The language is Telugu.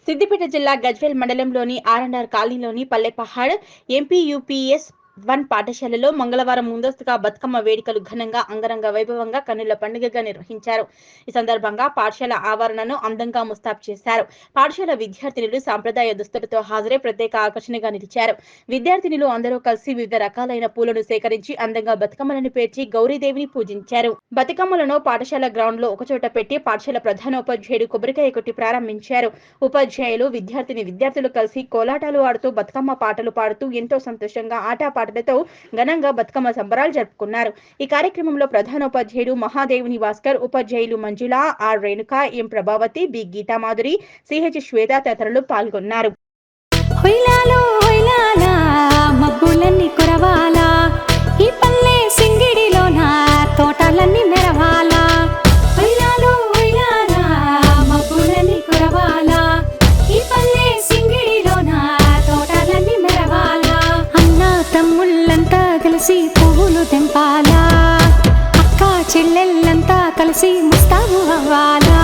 సిద్దిపేట జిల్లా గజ్వేల్ మండలంలోని ఆర్&ఆర్ కాలనీలోని పల్లెపహాడ్ ఎంపీయూపీఎస్ 1 పాఠశాలలో మంగళవారం ముందస్తుగా బతుకమ్మ వేడుకలు ఘనంగా అంగరంగ వైభవంగా కన్నుల పండుగగా నిర్వహించారు. ఈ సందర్భంగా పాఠశాల ఆవరణను అందంగా ముస్తాబు చేశారు. పాఠశాల విద్యార్థినులు సాంప్రదాయ దుస్తులతో హాజరై ప్రత్యేక ఆకర్షణగా నిలిచారు. విద్యార్థినులు అందరూ కలిసి వివిధ రకాలైన పూలను సేకరించి అందంగా బతుకమ్మలను పేర్చి గౌరీదేవిని పూజించారు. బతుకమ్మలను పాఠశాల గ్రౌండ్ లో ఒకచోట పెట్టి పాఠశాల ప్రధానోపాధ్యాయుడు కొబ్బరికాయ కొట్టి ప్రారంభించారు. ఉపాధ్యాయులు విద్యార్థులు కలిసి కోలాటాలు ఆడుతూ బతుకమ్మ పాటలు పాడుతూ ఎంతో సంతోషంగా ఆటపాటలతో ఘనంగా బతుకమ్మ సంబరాలు జరుపుకున్నారు. ఈ కార్యక్రమంలో ప్రధానోపాధ్యాయుడు మహాదేవుని భాస్కర్, ఉపాధ్యాయులు Manjula, R Renuka, M Prabhavathi, B Geetha Madhuri, CH Swetha తదితరులు పాల్గొన్నారు. మబ్బులన్నీ కురవాలా, ఈ పల్లె సింగిడిలోన తోటలన్నీ మెరవాలా. మబ్బులన్నీ కురవాలా, ఈ పల్లె సింగిడిలోన తోటలన్నీ మెరవాలా. అన్న తమ్ముళ్ళంతా కలిసి పువ్వులు తెంపాలా, అక్క చెల్లెళ్ళంతా కలిసి ముస్తాబు అవ్వాలా.